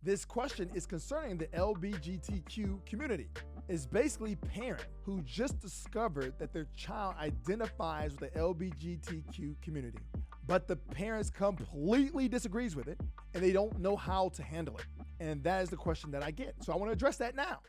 This question is concerning the LGBTQ community. It's basically a parent who just discovered that their child identifies with the LGBTQ community, but the parents completely disagrees with it and they don't know how to handle it. And that is the question that I get. So I want to address that now.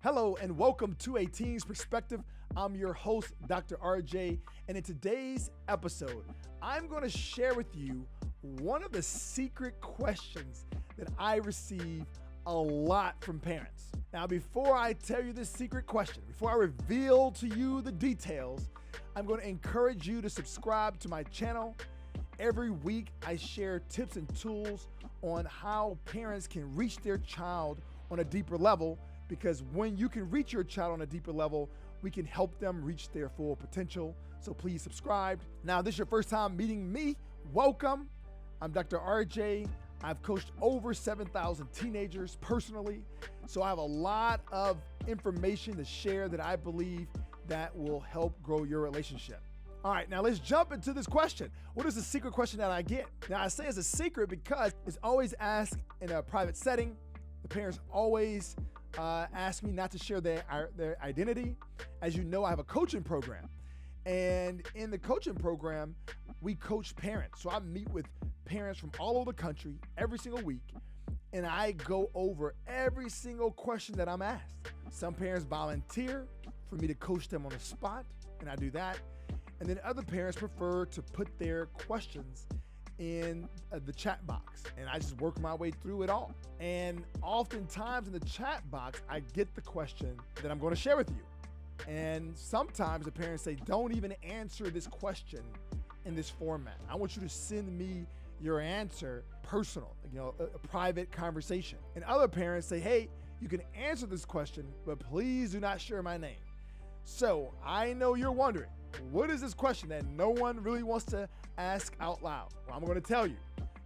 Hello and welcome to A Teen's Perspective. I'm your host, Dr. RJ, and in today's episode, I'm going to share with you one of the secret questions that I receive a lot from parents. Now, before I tell you this secret question, before I reveal to you the details, I'm going to encourage you to subscribe to my channel. Every week, I share tips and tools on how parents can reach their child on a deeper level, because when you can reach your child on a deeper level, we can help them reach their full potential. So please subscribe. Now, this is your first time meeting me. Welcome. I'm Dr. RJ. I've coached over 7,000 teenagers personally. So I have a lot of information to share that I believe that will help grow your relationship. All right, now let's jump into this question. What is the secret question that I get? Now, I say it's a secret because it's always asked in a private setting. The parents always ask me not to share their identity. As you know, I have a coaching program. And in the coaching program, we coach parents. So I meet with parents from all over the country every single week, and I go over every single question that I'm asked. Some parents volunteer for me to coach them on the spot, and I do that. And then other parents prefer to put their questions in the chat box, and I just work my way through it all. And oftentimes in the chat box, I get the question that I'm going to share with you. And sometimes the parents say, don't even answer this question in this format. I want you to send me your answer personal, a private conversation. And other parents say, hey, you can answer this question, but please do not share my name. So I know you're wondering, what is this question that no one really wants to ask out loud? Well, I'm going to tell you.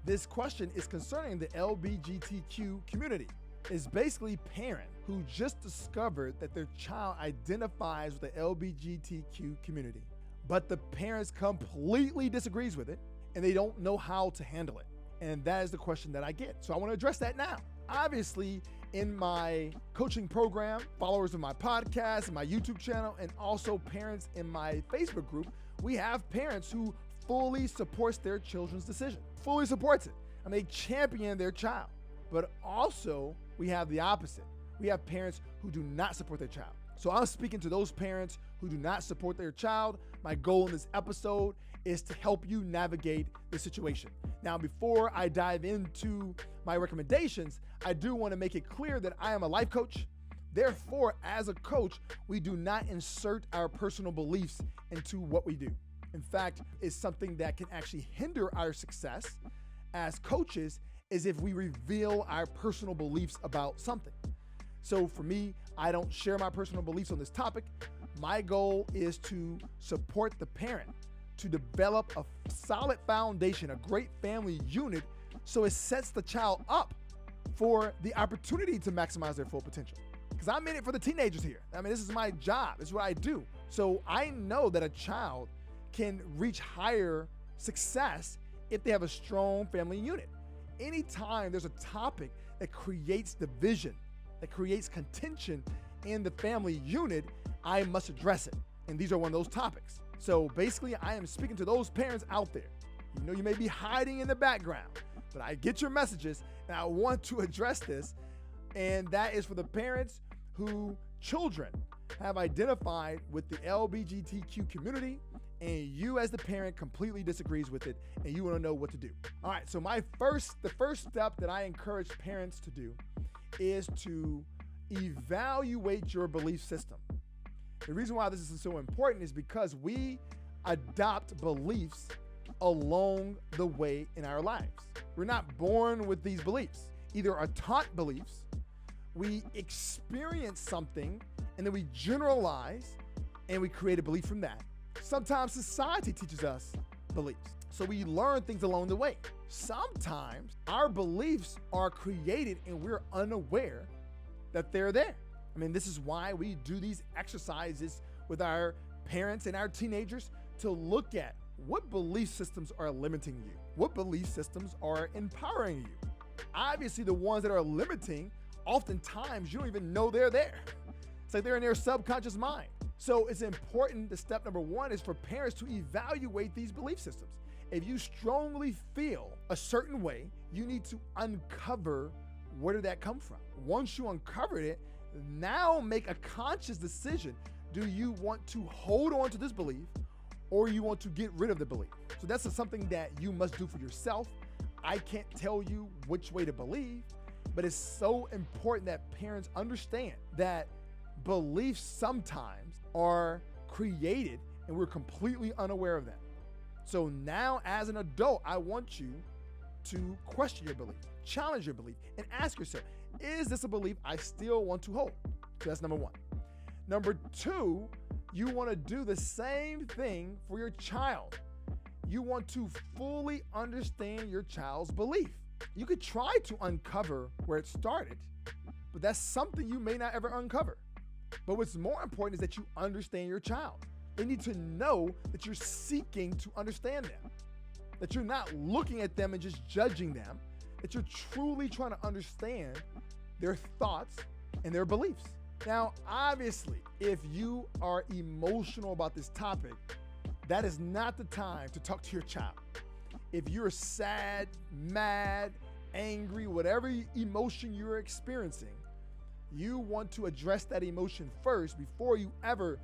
This question is concerning the LGBTQ community. It's basically a parent who just discovered that their child identifies with the LGBTQ community, but the parents completely disagrees with it and they don't know how to handle it. And that is the question that I get. So I want to address that now. Obviously, in my coaching program, followers of my podcast and my YouTube channel, and also parents in my Facebook group, we have parents who fully supports their children's decision, fully supports it, and they champion their child. But also, we have the opposite. We have parents who do not support their child. So I'm speaking to those parents who do not support their child. My goal in this episode is to help you navigate the situation. Now, before I dive into my recommendations, I do want to make it clear that I am a life coach. Therefore, as a coach, we do not insert our personal beliefs into what we do. In fact, it's something that can actually hinder our success as coaches is if we reveal our personal beliefs about something. So for me, I don't share my personal beliefs on this topic. My goal is to support the parent to develop a solid foundation, a great family unit, so it sets the child up for the opportunity to maximize their full potential. Because I'm in it for the teenagers here. I mean, this is my job. This is what I do. So I know that a child can reach higher success if they have a strong family unit. Anytime there's a topic that creates division, that creates contention in the family unit, I must address it. And these are one of those topics. So basically, I am speaking to those parents out there. You know, you may be hiding in the background, but I get your messages and I want to address this. And that is for the parents who children have identified with the LGBTQ community, and you as the parent completely disagrees with it and you want to know what to do. All right, so the first step that I encourage parents to do is to evaluate your belief system. The reason why this is so important is because we adopt beliefs along the way in our lives. We're not born with these beliefs. Either are taught beliefs, we experience something, and then we generalize and we create a belief from that. Sometimes society teaches us beliefs, so we learn things along the way. Sometimes our beliefs are created and we're unaware that they're there. I mean, this is why we do these exercises with our parents and our teenagers to look at what belief systems are limiting you? What belief systems are empowering you? Obviously, the ones that are limiting, oftentimes you don't even know they're there. It's like they're in their subconscious mind. So it's important, the step number one is for parents to evaluate these belief systems. If you strongly feel a certain way, you need to uncover where did that come from. Once you uncovered it, now make a conscious decision. Do you want to hold on to this belief or you want to get rid of the belief? So that's something that you must do for yourself. I can't tell you which way to believe, but it's so important that parents understand that beliefs sometimes are created and we're completely unaware of them. So now as an adult, I want you to question your belief, challenge your belief, and ask yourself, is this a belief I still want to hold? So that's number one. Number two, you want to do the same thing for your child. You want to fully understand your child's belief. You could try to uncover where it started, but that's something you may not ever uncover. But what's more important is that you understand your child. They need to know that you're seeking to understand them, that you're not looking at them and just judging them, that you're truly trying to understand their thoughts and their beliefs. Now, obviously, if you are emotional about this topic, that is not the time to talk to your child. If you're sad, mad, angry, whatever emotion you're experiencing, you want to address that emotion first before you ever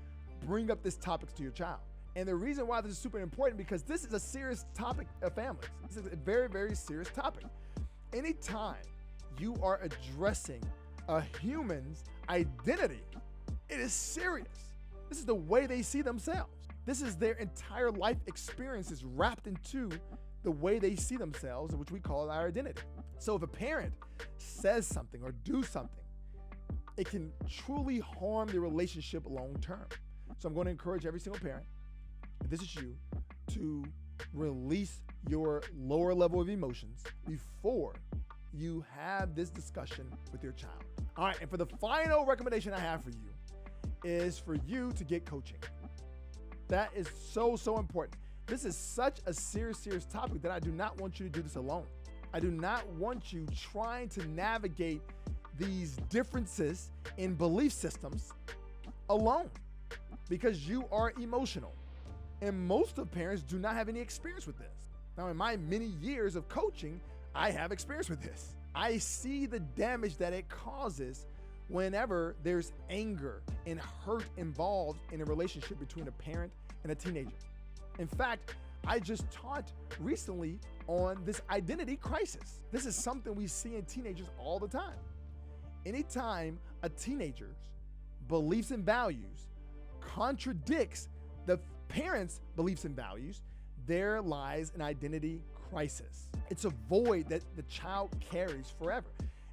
bring up this topic to your child. And the reason why this is super important, because this is a serious topic of families. This is a very, very serious topic. Anytime you are addressing a human's identity, it is serious. This is the way they see themselves. This is their entire life experiences wrapped into the way they see themselves, which we call our identity. So if a parent says something or do something, it can truly harm the relationship long term. So I'm going to encourage every single parent, if this is you, to release your lower level of emotions before you have this discussion with your child. All right, and for the final recommendation I have for you is for you to get coaching. That is so, so important. This is such a serious, serious topic that I do not want you to do this alone. I do not want you trying to navigate these differences in belief systems alone, because you are emotional. And most of parents do not have any experience with this. Now, in my many years of coaching, I have experience with this. I see the damage that it causes whenever there's anger and hurt involved in a relationship between a parent and a teenager. In fact, I just taught recently on this identity crisis. This is something we see in teenagers all the time. Anytime a teenager's beliefs and values contradicts the parents' beliefs and values, there lies an identity crisis. It's a void that the child carries forever.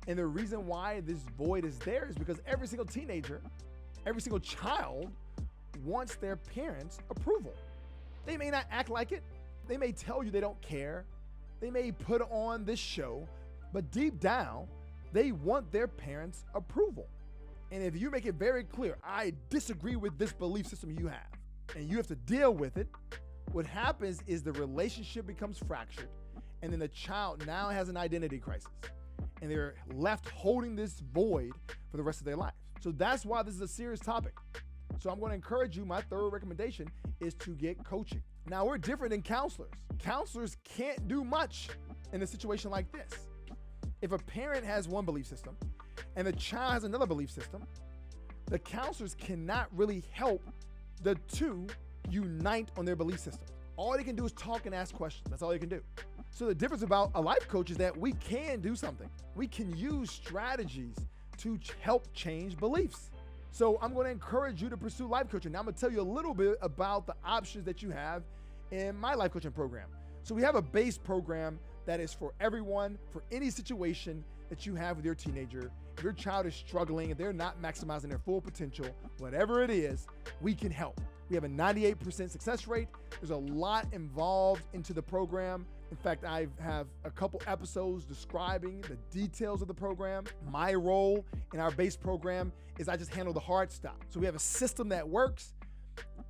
And the reason why this void is there is because every single teenager, every single child wants their parents' approval. They may not act like it. They may tell you they don't care. They may put on this show, but deep down, they want their parents' approval. And if you make it very clear, I disagree with this belief system you have, and you have to deal with it, what happens is the relationship becomes fractured, and then the child now has an identity crisis, and they're left holding this void for the rest of their life. So that's why this is a serious topic. So I'm going to encourage you, my third recommendation is to get coaching. Now, we're different than counselors. Counselors can't do much in a situation like this. If a parent has one belief system and the child has another belief system, the counselors cannot really help the two unite on their belief system. All they can do is talk and ask questions. That's all they can do. So the difference about a life coach is that we can do something. We can use strategies to help change beliefs. So I'm going to encourage you to pursue life coaching. Now I'm going to tell you a little bit about the options that you have in my life coaching program. So we have a base program that is for everyone, for any situation that you have with your teenager. If your child is struggling and they're not maximizing their full potential, whatever it is, we can help. We have a 98% success rate. There's a lot involved into the program. In fact, I have a couple episodes describing the details of the program. My role in our base program is I just handle the hard stuff. So we have a system that works.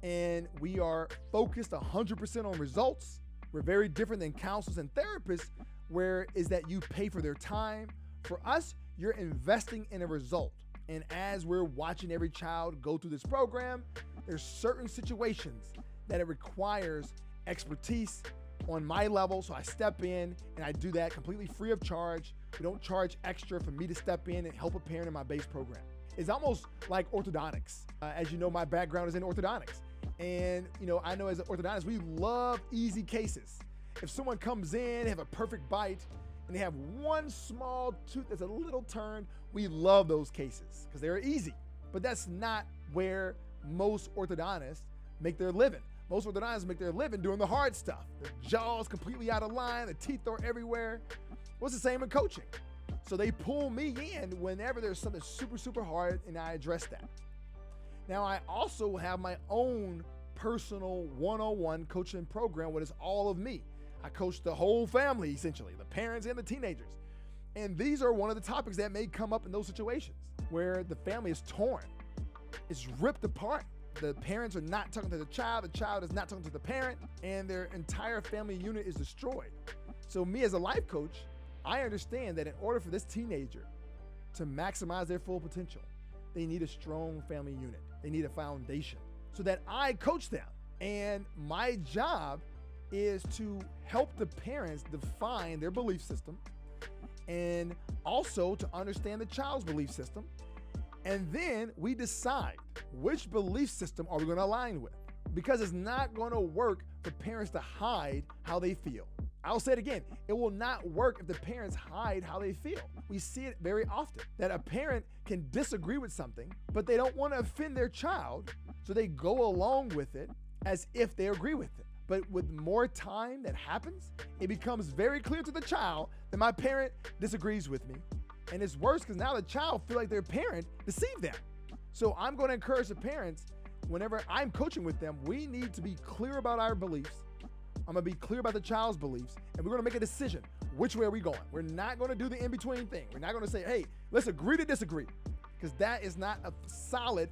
and we are focused 100% on results. We're very different than counselors and therapists, where is that you pay for their time. For us, you're investing in a result. And as we're watching every child go through this program, there's certain situations that it requires expertise on my level. So I step in and I do that completely free of charge. We don't charge extra for me to step in and help a parent in my base program. It's almost like orthodontics. As you know, my background is in orthodontics. And I know as an orthodontist, we love easy cases. If someone comes in, they have a perfect bite, and they have one small tooth that's a little turned, we love those cases because they're easy. But that's not where most orthodontists make their living. Most orthodontists make their living doing the hard stuff. The jaw's completely out of line, the teeth are everywhere. What's the same in coaching? So they pull me in whenever there's something super, super hard, and I address that. Now, I also have my own personal one-on-one coaching program, where it's all of me. I coach the whole family, essentially, the parents and the teenagers. And these are one of the topics that may come up in those situations where the family is torn. It's ripped apart. The parents are not talking to the child is not talking to the parent, and their entire family unit is destroyed. So me as a life coach, I understand that in order for this teenager to maximize their full potential, they need a strong family unit. They need a foundation so that I coach them. And my job is to help the parents define their belief system, and also to understand the child's belief system. And then we decide which belief system are we going to align with, because it's not going to work for parents to hide how they feel. I'll say it again. It will not work if the parents hide how they feel. We see it very often that a parent can disagree with something, but they don't want to offend their child, so they go along with it as if they agree with it. But with more time that happens, it becomes very clear to the child that my parent disagrees with me. And it's worse because now the child feels like their parent deceived them. So I'm going to encourage the parents, whenever I'm coaching with them, we need to be clear about our beliefs. I'm going to be clear about the child's beliefs, and we're going to make a decision. Which way are we going? We're not going to do the in-between thing. We're not going to say, hey, let's agree to disagree, because that is not a solid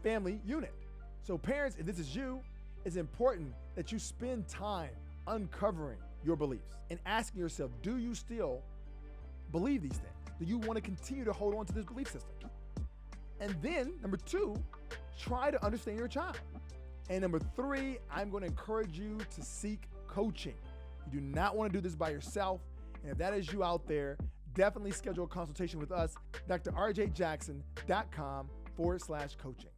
family unit. So parents, if this is you, it's important that you spend time uncovering your beliefs and asking yourself, do you still believe these things? Do you want to continue to hold on to this belief system? And then, number 2, try to understand your child. And number 3, I'm going to encourage you to seek coaching. You do not want to do this by yourself. And if that is you out there, definitely schedule a consultation with us, drjjackson.com/coaching.